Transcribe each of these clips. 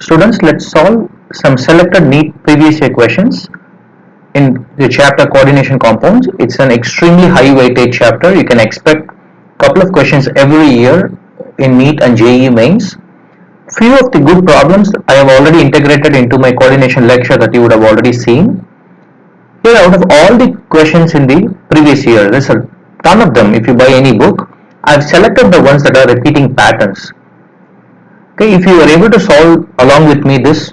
Students, let's solve some selected NEET previous year questions in the chapter coordination compounds. It's an extremely high weightage chapter. You can expect a couple of questions every year in NEET and JEE mains. Few of the good problems I have already integrated into my coordination lecture that you would have already seen. Here, out of all the questions in the previous year, there's a ton of them. If you buy any book, I've selected the ones that are repeating patterns. Okay, if you are able to solve along with me this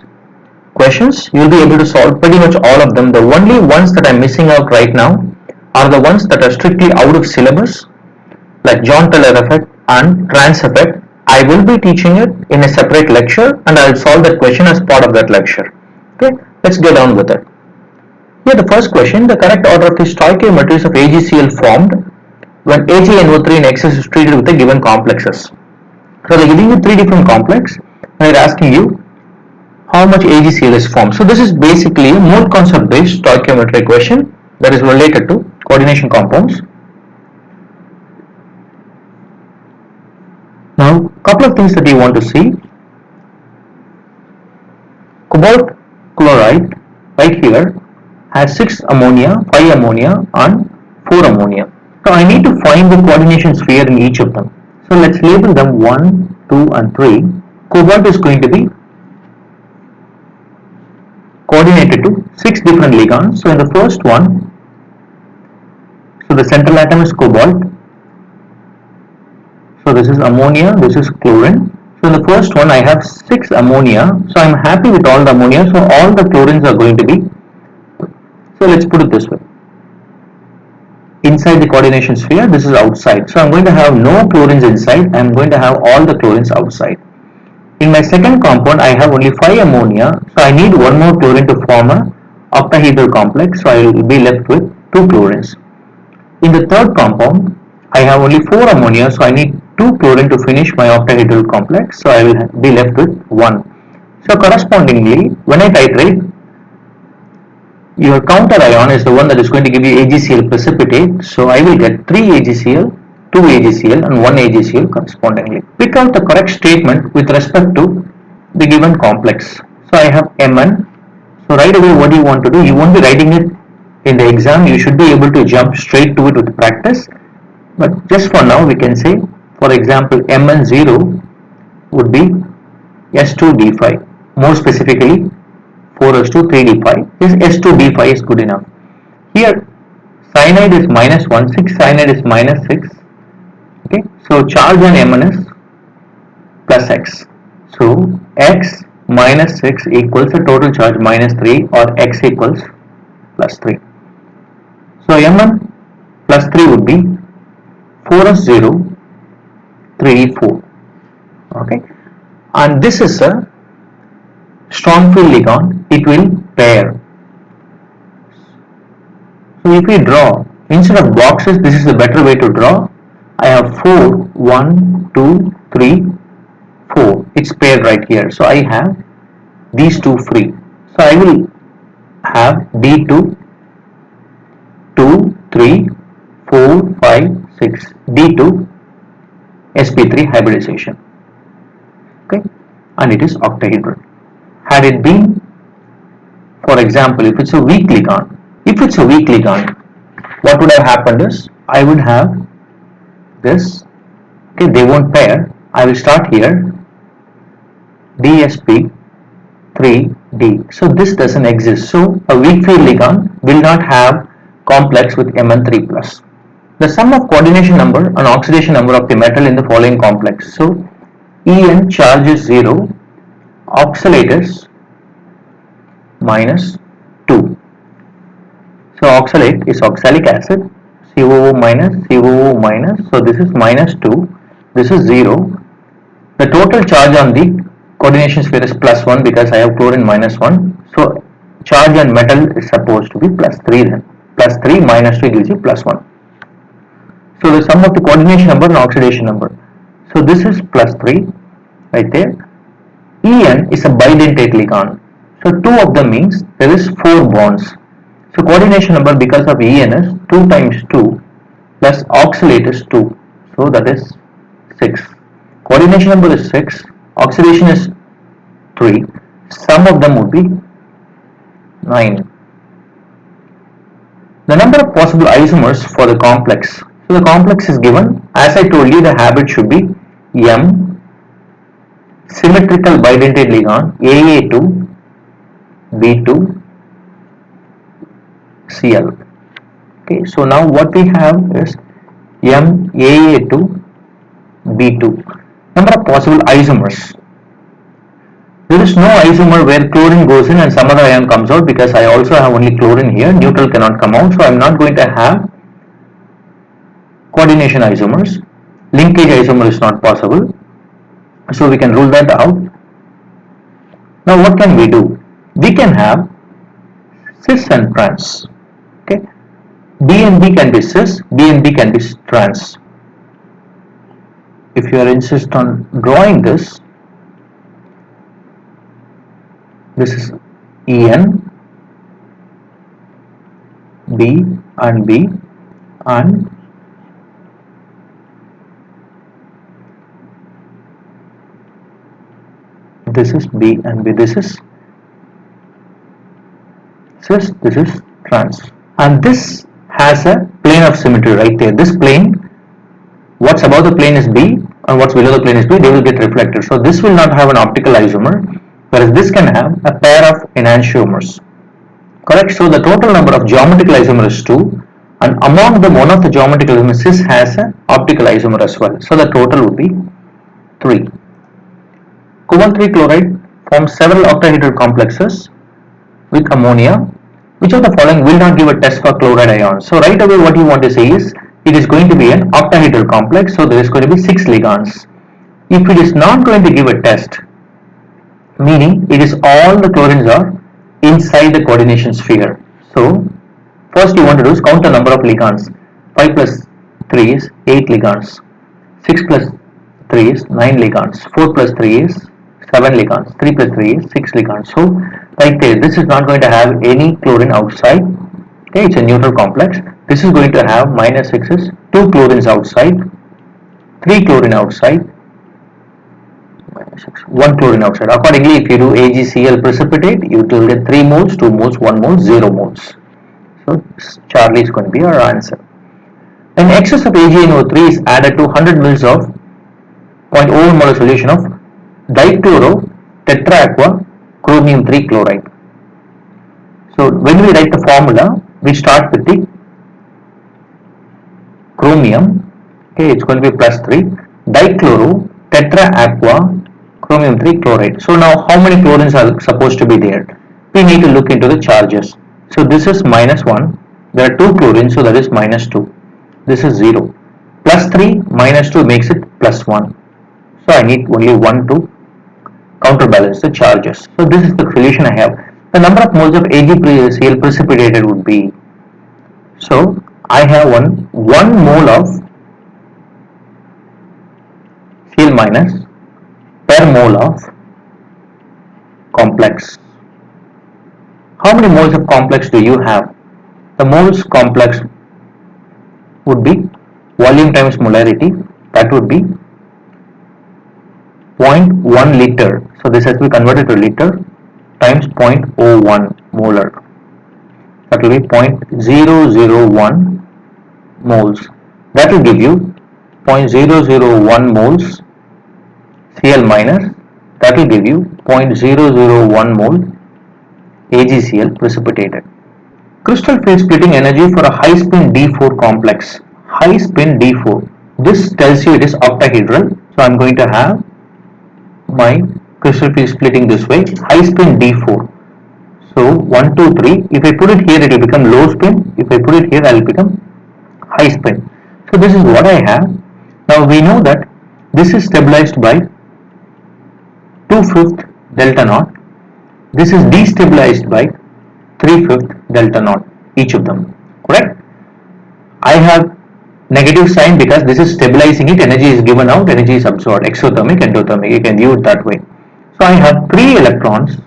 questions, you'll be able to solve pretty much all of them. The only ones that I'm missing out right now are the ones that are strictly out of syllabus, like John Teller effect and trans effect. I will be teaching it in a separate lecture and I'll solve that question as part of that lecture. Okay, let's get on with it. Here the first question, the correct order of the stoichiometries of AgCl formed when AgNO3 in excess is treated with the given complexes. So they're giving you three different complexes and they're asking you how much AgCl is formed. So this is basically a mole concept based stoichiometry question that is related to coordination compounds. Now, couple of things that you want to see. Cobalt chloride right here has 6 ammonia, 5 ammonia and 4 ammonia. So I need to find the coordination sphere in each of them. So let's label them 1, 2 and 3. Cobalt is going to be coordinated to 6 different ligands. So in the first one, so the central atom is cobalt. So this is ammonia, this is chlorine. So in the first one I have 6 ammonia. So I'm happy with all the ammonia. So all the chlorines are going to be. So let's put it this way. Inside the coordination sphere, this is outside. So I'm going to have no chlorines inside. I'm going to have all the chlorines outside. In my second compound, I have only 5 ammonia. So I need one more chlorine to form a octahedral complex. So I will be left with 2 chlorines. In the third compound, I have only 4 ammonia. So I need 2 chlorine to finish my octahedral complex. So I will be left with 1. So correspondingly, when I titrate, your counter ion is the one that is going to give you AgCl precipitate. So I will get 3 AgCl, 2 AgCl and 1 AgCl correspondingly. Pick out the correct statement with respect to the given complex. So I have Mn. So right away what you want to do, you won't be writing it in the exam. You should be able to jump straight to it with practice. But just for now we can say, for example, Mn0 would be S2D5. More specifically, 4s2 3d5. This S2d5 is good enough. Here cyanide is minus 1, 6 cyanide is minus 6. Okay, so charge on Mn is plus x. So x minus 6 equals the total charge minus 3 or x equals plus 3. So Mn plus 3 would be 4s0 3d4. Okay, and this is a strong field ligand, it will pair. So if we draw, instead of boxes, this is a better way to draw. I have 4, 1, 2, 3, 4. It's paired right here. So I have these two free. So I will have D2, 2, 3, 4, 5, 6. D2, sp3 hybridization. Okay, and it is octahedral. Had it been, for example, if it's a weak ligand, what would have happened is I would have this. Okay, they won't pair. I will start here. DSP 3D. So this doesn't exist. So a weak field ligand will not have complex with Mn3 plus. The sum of coordination number and oxidation number of the metal in the following complex. So En charge is 0, oxalate is minus 2. So oxalate is oxalic acid, COO minus, so this is minus 2, this is 0. The total charge on the coordination sphere is plus 1 because I have chlorine minus 1. So charge on metal is supposed to be plus 3 then. Plus 3 minus 2 gives you plus 1. So the sum of the coordination number and oxidation number. So this is plus 3 right there. En is a bidentate ligand. So 2 of them means there is 4 bonds. So coordination number because of En is 2 times 2 plus oxalate is 2. So that is 6. Coordination number is 6. Oxidation is 3. Sum of them would be 9. The number of possible isomers for the complex. So the complex is given. As I told you, the habit should be M, symmetrical bidentate ligand AA2, B2, Cl. Okay, so now what we have is MAA2, B2. Number of possible isomers. There is no isomer where chlorine goes in and some other ion comes out, because I also have only chlorine here. Neutral cannot come out, so I am not going to have coordination isomers. Linkage isomer is not possible, so we can rule that out. Now what can we do? We can have cis and trans. Okay, B and B can be cis, B and B can be trans. If you are insist on drawing this is En, B and B, and this is B and B. This is cis, this is trans, and this has a plane of symmetry right there. This plane, what's above the plane is B and what's below the plane is B, they will get reflected. So this will not have an optical isomer, whereas this can have a pair of enantiomers. Correct? So the total number of geometrical isomers is 2, and among them one of the geometrical isomers, cis, has an optical isomer as well. So the total would be 3. Cobalt 3 chloride forms several octahedral complexes with ammonia. Which of the following will not give a test for chloride ions? So right away what you want to say is it is going to be an octahedral complex, so there is going to be 6 ligands. If it is not going to give a test, meaning it is all the chlorines are inside the coordination sphere. So first you want to do is count the number of ligands. 5 plus 3 is 8 ligands. 6 plus 3 is 9 ligands. 4 plus 3 is 7 ligands. 3 plus 3 is 6 ligands. So right there, this is not going to have any chlorine outside. Okay, it's a neutral complex. This is going to have minus 6 is 2 chlorines outside, 3 chlorine outside, 1 chlorine outside. Accordingly, if you do AgCl precipitate, you will get 3 moles, 2 moles, 1 mole, 0 moles. So Charlie is going to be our answer. An excess of AgNO3 is added to 100 ml of 0.01 molar solution of dichloro tetraaqua chromium 3 chloride. So when we write the formula, we start with the chromium. Okay, it's going to be plus 3. Dichloro tetraaqua chromium 3 chloride. So now how many chlorines are supposed to be there? We need to look into the charges. So this is minus 1. There are 2 chlorines, so that is minus 2. This is 0. Plus 3 minus 2 makes it plus 1. So I need only 1 to counterbalance the charges. So this is the solution I have. The number of moles of AgCl precipitated would be, so I have 1 mole of Cl minus per mole of complex. How many moles of complex do you have? The moles complex would be volume times molarity, that would be 0.1 liter. So this has to be converted to liter times 0.01 molar. That will be 0.001 moles. That will give you 0.001 moles Cl minus. That will give you 0.001 mole AgCl precipitated. Crystal field splitting energy for a high spin D4 complex. High spin D4. This tells you it is octahedral. So I am going to have my crystal field splitting this way. High spin D4. So 1, 2, 3. If I put it here, it will become low spin. If I put it here, I will become high spin. So this is what I have. Now we know that this is stabilized by 2/5 delta naught. This is destabilized by 3/5 delta naught, each of them. Correct? I have negative sign because this is stabilizing it. Energy is given out, energy is absorbed. Exothermic, endothermic. You can view it that way. So I have 3 electrons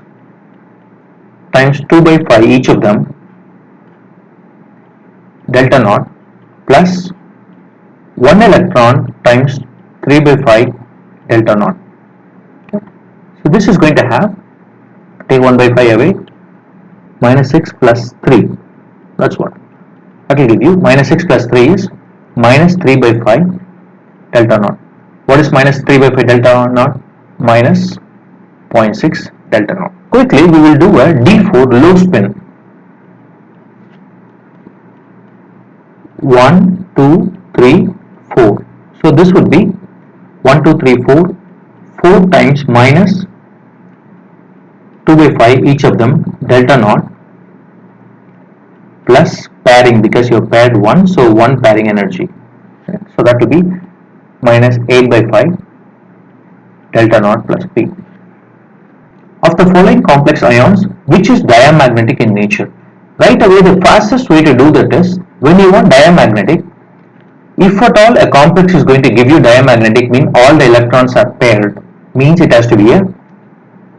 times 2/5 each of them delta naught plus 1 electron times 3/5 delta naught. Okay. So this is going to have, take 1 by 5 away, minus 6 plus 3. That's what. That will give you minus 6 plus 3 is minus 3 by 5 delta naught. What is minus 3 by 5 delta naught? Minus 0.6 delta naught. Quickly we will do a D4 low spin. 1, 2, 3, 4. So this would be 1, 2, 3, 4. 4 times minus 2 by 5 each of them delta naught plus pairing, because you have paired 1, so 1 pairing energy. So that will be minus 8 by 5 delta naught plus P. Of the following complex ions, which is diamagnetic in nature? Right away, the fastest way to do that is, when you want diamagnetic, if at all a complex is going to give you diamagnetic, mean all the electrons are paired, means it has to be a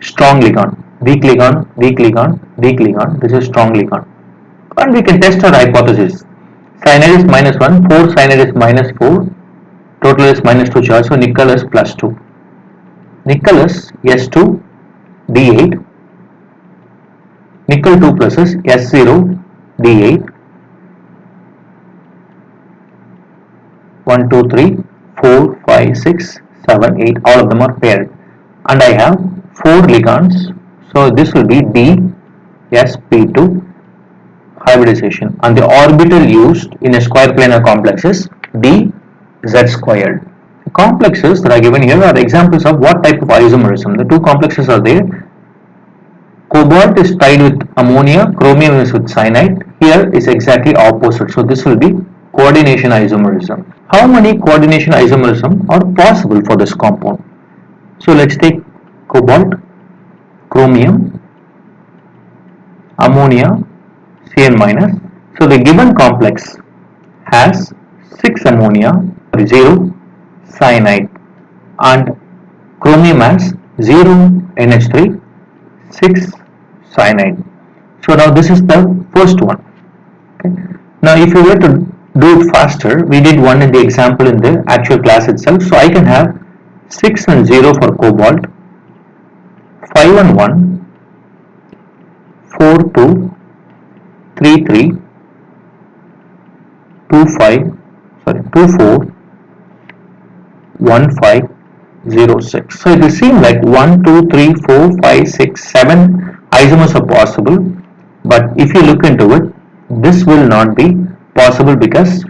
strong ligand. Weak ligand, weak ligand, weak ligand. This is strong ligand. And we can test our hypothesis. Cyanide is minus 1, 4 cyanide is minus 4, total is minus 2 charge, so nickel is plus 2. Nickel is S2, D8, nickel 2 plus is S0, D8, 1, 2, 3, 4, 5, 6, 7, 8, all of them are paired. And I have 4 ligands, so this will be D, sp2, hybridization, and the orbital used in a square planar complex is d z squared. The complexes that are given here are examples of what type of isomerism. The two complexes are there. Cobalt is tied with ammonia, chromium is with cyanide. Here is exactly opposite. So this will be coordination isomerism. How many coordination isomerism are possible for this compound? So let's take cobalt, chromium, ammonia, Cn minus. So the given complex has 6 ammonia, 0 cyanide, and chromium has 0 NH3, 6 cyanide. So now this is the first one. Okay. Now if you were to do it faster, we did one in the example in the actual class itself. So I can have 6 and 0 for cobalt, 5 and 1, 4, 2, 3, 3, 2, 5, sorry, 2, 4, 1, 5, 0, 6. So it will seem like 1, 2, 3, 4, 5, 6, 7 isomers are possible, but if you look into it, this will not be possible, because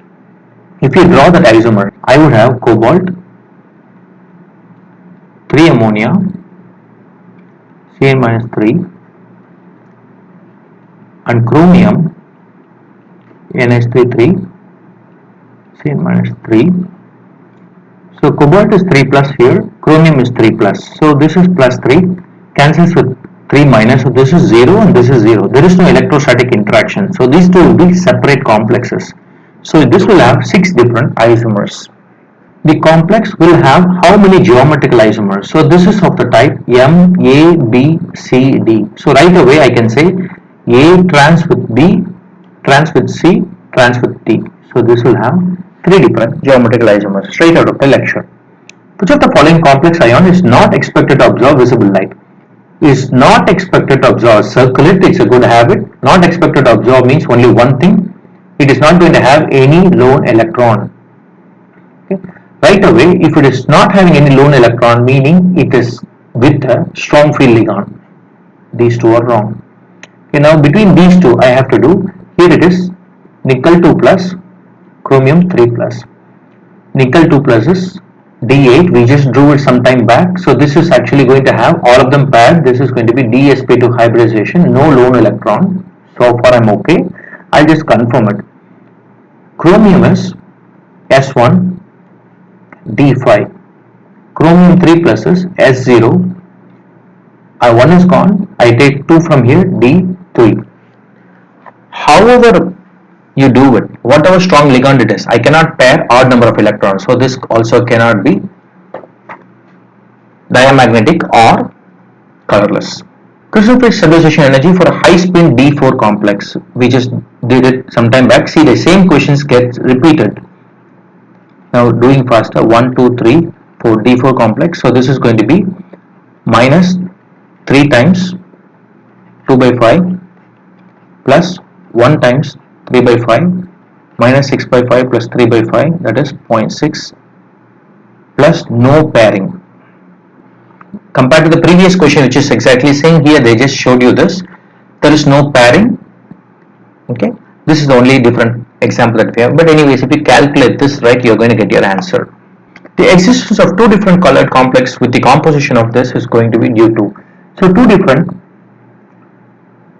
if you draw that isomer, I would have cobalt, 3 ammonia, Cn minus 3, and chromium, NH3, Cn minus 3. So cobalt is 3 plus here, chromium is 3 plus. So this is plus 3, cancels with 3 minus. So this is 0 and this is 0. There is no electrostatic interaction. So these two will be separate complexes. So this will have 6 different isomers. The complex will have how many geometrical isomers? So this is of the type M, A, B, C, D. So right away I can say A trans with B, trans with C, trans with D. So this will have 3 different geometrical isomers straight out of the lecture. Which of the following complex ion is not expected to absorb visible light? Is not expected to absorb. Circle it, it's a good habit. Not expected to absorb means only one thing. It is not going to have any lone electron. Okay. Right away, if it is not having any lone electron, meaning it is with a strong field ligand. These two are wrong. Okay, now between these two I have to do, here it is nickel 2 plus, chromium 3 plus. Nickel 2 plus is D8, we just drew it some time back. So this is actually going to have all of them paired. This is going to be DsP2 hybridization, no lone electron. So far I'm okay. I'll just confirm it. Chromium is S1, D5. Chromium 3 plus is S0. 1 is gone. I take 2 from here, D3. However you do it, whatever strong ligand it is, I cannot pair odd number of electrons. So this also cannot be diamagnetic or colorless. Crystal phase stabilization energy for a high spin D4 complex. We just did it some time back. See, the same questions get repeated. Now doing faster, 1, 2, 3, 4, D4 complex. So this is going to be minus 3 times 2 by 5 plus 1 times 3 by 5 minus 6 by 5 plus 3 by 5, that is 0.6, plus no pairing. Compared to the previous question, which is exactly saying here, they just showed you this, there is no pairing. Okay, this is the only different example that we have, but anyways, if you calculate this right, you're going to get your answer. The existence of two different colored complex with the composition of this is going to be due to, so two different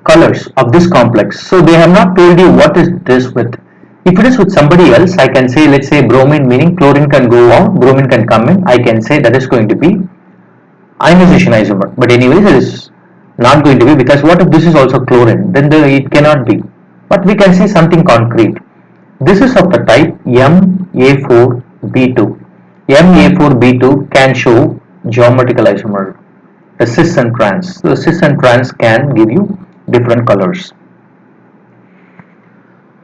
colors of this complex. So they have not told you what is this with. If it is with somebody else, I can say, let's say bromine, meaning chlorine can go out, bromine can come in, I can say that is going to be ionization isomer. But anyways, it is not going to be, because what if this is also chlorine? Then it cannot be. But we can say something concrete. This is of the type Ma4B2. Ma4B2 can show geometrical isomer, the cis and trans. So the cis and trans can give you different colors.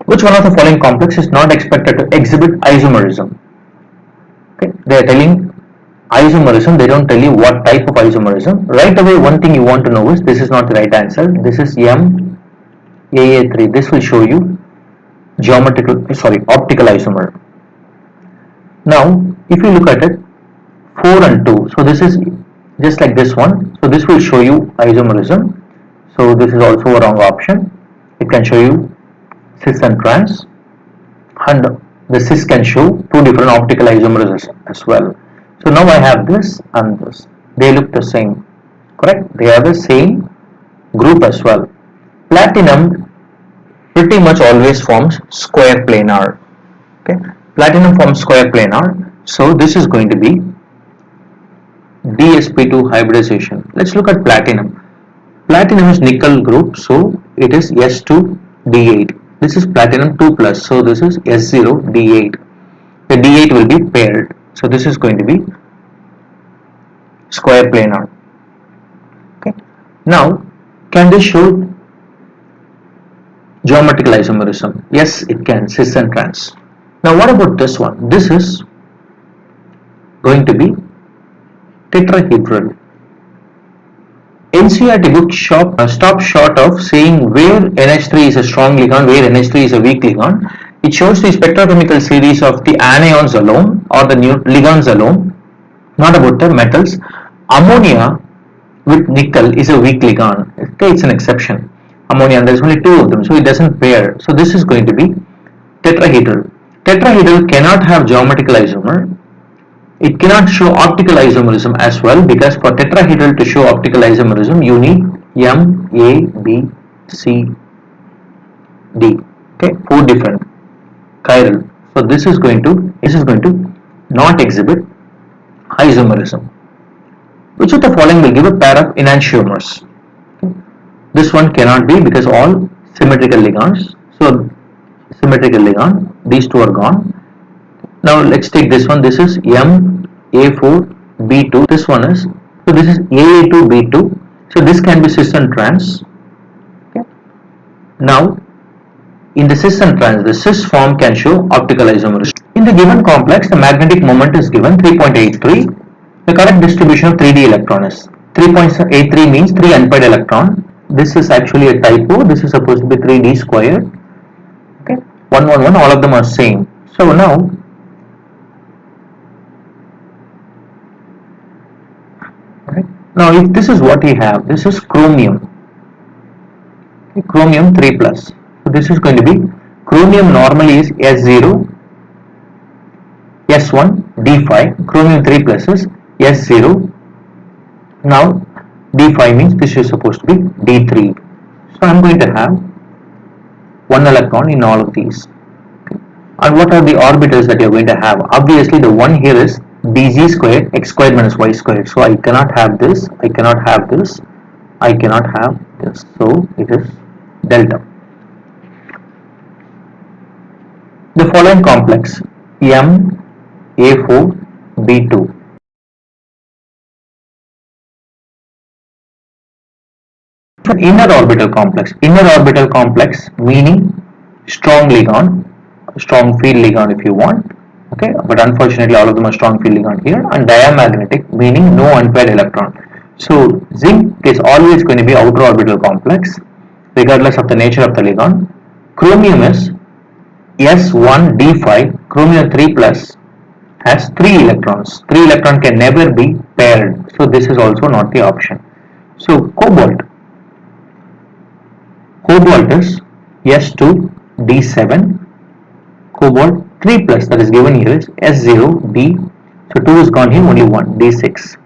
Which one of the following complex is not expected to exhibit isomerism? Okay, they are telling isomerism, they don't tell you what type of isomerism. Right away, one thing you want to know is, this is not the right answer. This is MAA3. This will show you optical isomer. Now, if you look at it, 4 and 2. So this is just like this one. So this will show you isomerism. So this is also a wrong option. It can show you cis and trans, and the cis can show two different optical isomers as well. So now I have this and this. They look the same, correct? They are the same group as well. Platinum pretty much always forms square planar. Okay, platinum forms square planar. So this is going to be DsP2 hybridization. Let's look at platinum. Platinum is nickel group, so it is S2D8. This is platinum 2 plus, so this is S0D8. The D8 will be paired, so this is going to be square planar. Okay. Now, can this show geometrical isomerism? Yes, it can, cis and trans. Now, what about this one? This is going to be tetrahedral. NCERT book stop short of saying where NH3 is a strong ligand, where NH3 is a weak ligand. It shows the spectrochemical series of the anions alone or the ligands alone, not about the metals. Ammonia with nickel is a weak ligand. Okay, it's an exception. Ammonia, and there's only two of them, so it doesn't pair. So this is going to be tetrahedral. Tetrahedral cannot have geometrical isomer. It cannot show optical isomerism as well, because for tetrahedral to show optical isomerism, you need M, A, B, C, D. Okay, 4 different chiral. So this is going to not exhibit isomerism. Which of the following will give a pair of enantiomers? Okay. This one cannot be, because all symmetrical ligands. So symmetrical ligand, these two are gone. Now let's take this one. This is Ma4B2. This one is, so this is AA2B2. So this can be cis and trans. Okay. Now in the cis and trans, the cis form can show optical isomerism. In the given complex, the magnetic moment is given 3.83. The correct distribution of 3d electron is 3.83, means 3 unpaired electron. This is actually a typo. This is supposed to be 3d squared. Okay, 111. All of them are same. So now, now if this is what we have, this is chromium. Okay, chromium 3 plus. So this is going to be, chromium normally is S0, S1, D5. Chromium 3 plus is S0. Now D5 means this is supposed to be D3. So I am going to have 1 electron in all of these. Okay. And what are the orbitals that you are going to have? Obviously the one here is dz squared, x squared minus y squared. So I cannot have this, I cannot have this, I cannot have this. So it is delta. The following complex Ma4B2. Inner orbital complex. Inner orbital complex meaning strong ligand, strong field ligand if you want. Okay, but unfortunately all of them are strong field ligand here. And diamagnetic meaning no unpaired electron. So zinc is always going to be outer orbital complex regardless of the nature of the ligand. Chromium is S1d5, chromium 3 plus has 3 electrons. 3 electron can never be paired, so this is also not the option. So cobalt is S2d7, cobalt 3 plus that is given here is S0d, so 2 is gone here, only 1, d6.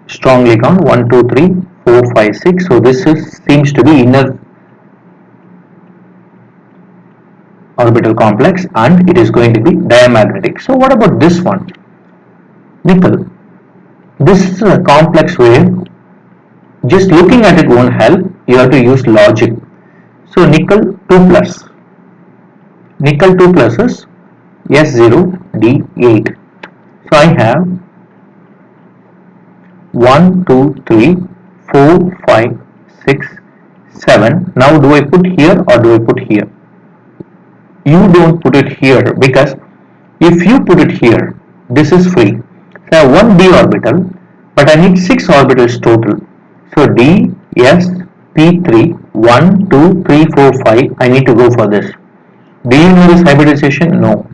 Strongly count 1, 2, 3, 4, 5, 6. So this seems to be inner orbital complex and it is going to be diamagnetic. So what about this one? Nickel. This is a complex where just looking at it won't help. You have to use logic. So nickel 2 plus. Nickel 2 plus is S0D8. So I have 1, 2, 3, 4, 5, 6, 7. Now do I put here or do I put here? You don't put it here because if you put it here, this is free. So I have one d orbital, but I need 6 orbitals total. So d, s, p3, 1, 2, 3, 4, 5. I need to go for this. Do you know this hybridization? No.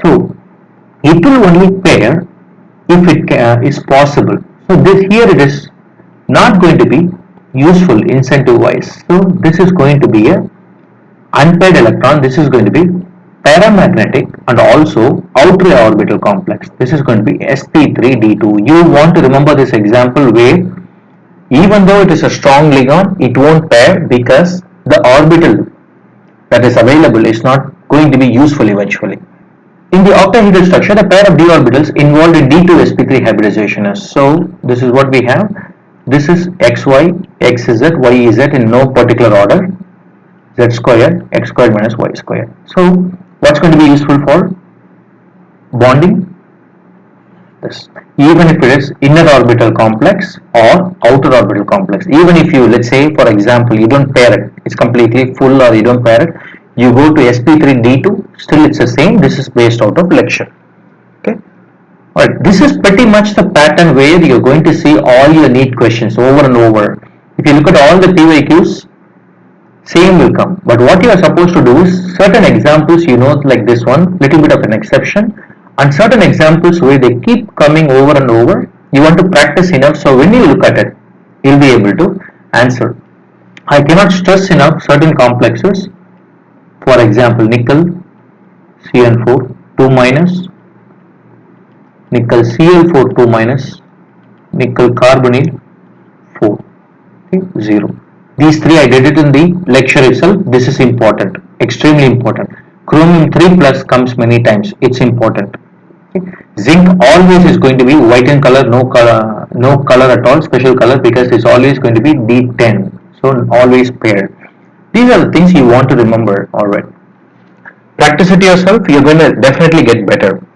So it will only pair if it is possible. So this here it is not going to be useful incentive wise. So this is going to be a unpaired electron. This is going to be paramagnetic and also outer orbital complex. This is going to be sp3d2. You want to remember this example where even though it is a strong ligand, it won't pair because the orbital that is available is not going to be useful eventually. In the octahedral structure, the pair of d orbitals involved in d2sp3 hybridization is. So this is what we have. This is xy, xz, yz in no particular order. Z squared, x squared minus y squared. So what's going to be useful for bonding? This. Even if it is inner orbital complex or outer orbital complex. Even if you, let's say for example, you don't pair it, it's completely full or you don't pair it, you go to sp3d2, still it's the same. This is based out of lecture. Okay. Alright, this is pretty much the pattern where you're going to see all your NEET questions over and over. If you look at all the PYQs, same will come. But what you are supposed to do is certain examples, you know, like this one, little bit of an exception, and certain examples where they keep coming over and over. You want to practice enough, so when you look at it, you'll be able to answer. I cannot stress enough certain complexes. For example, nickel CN4 2 minus, nickel Cl4 2 minus, nickel carbonyl 4, okay, 0. These three I did it in the lecture itself. This is important, extremely important. Chromium 3 plus comes many times. It's important. Okay. Zinc always is going to be white in color, no color at all, special color, because it's always going to be D10. So always paired. These are the things you want to remember. Alright. Practice it yourself. You're going to definitely get better.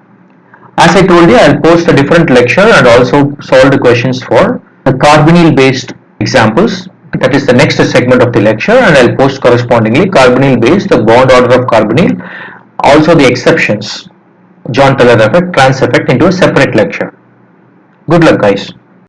As I told you, I'll post a different lecture and also solve the questions for the carbonyl based examples. That is the next segment of the lecture, and I'll post correspondingly carbonyl based, the bond order of carbonyl, also the exceptions, John Teller effect, trans effect into a separate lecture. Good luck guys.